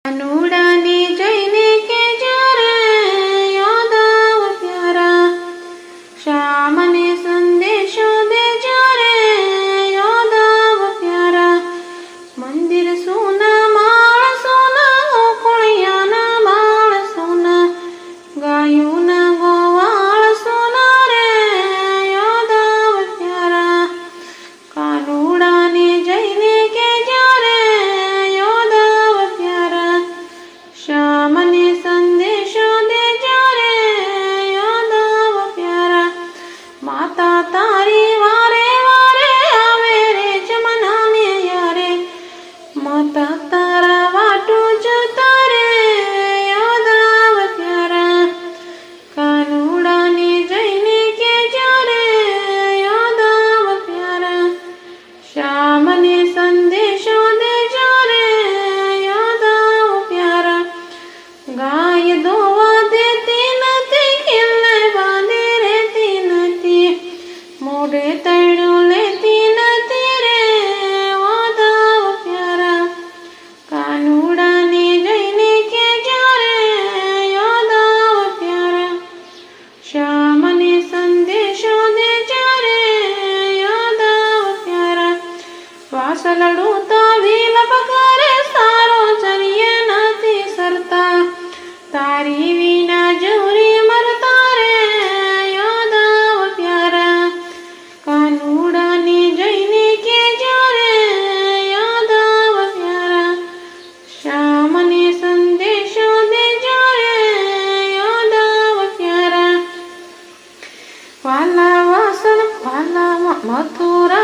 કાનુડાને જઈને કહેજો રે યાદવ પ્યારા, શ્યામને સંદેશો દેજો રે યાદવ પ્યારા. મંદિર સોના માળ સોના, કોળિયાના બાળ સોના, ગાયોના ગોવાળ સોના રે યાદવ પ્યારા. કાનુડાને જઈને કહેજો રે યાદવ પ્યારા, શ્યામને સંદેશો દેજો રે યાદવ પ્યારા. માતા તારી વારે વારે આવે રે જમનાને યારે, માતા તારા વાટું જોતા રે યાદવ પ્યારા. કાનુડાને જઈને કહેજો રે યાદવ પ્યારા, શ્યામને સંદેશો દેજો રે યાદવ પ્યારા. ગાય દોવા દેતી નથી, ખીલને બાંધે રહેતી નથી, મોઢે તૈણું લેતી નથી રે યાદવ પ્યારા. કાનુડાને જઈને કહેજો રે યાદવ પ્યારા, શ્યામને સંદેશો દેજો રે યાદવ પ્યારા. વાસલડું તો વિલપ કરે, સારો ચરીએ નથી સરતા, તારી વિના જોરી મરતા રે યાદવ પ્યારા. કાનુડાને જઈને કહેજો રે યાદવ પ્યારા, શ્યામને સંદેશો દેજો રે યાદવ પ્યારા. વાલા વાસણ વાલા મથુરા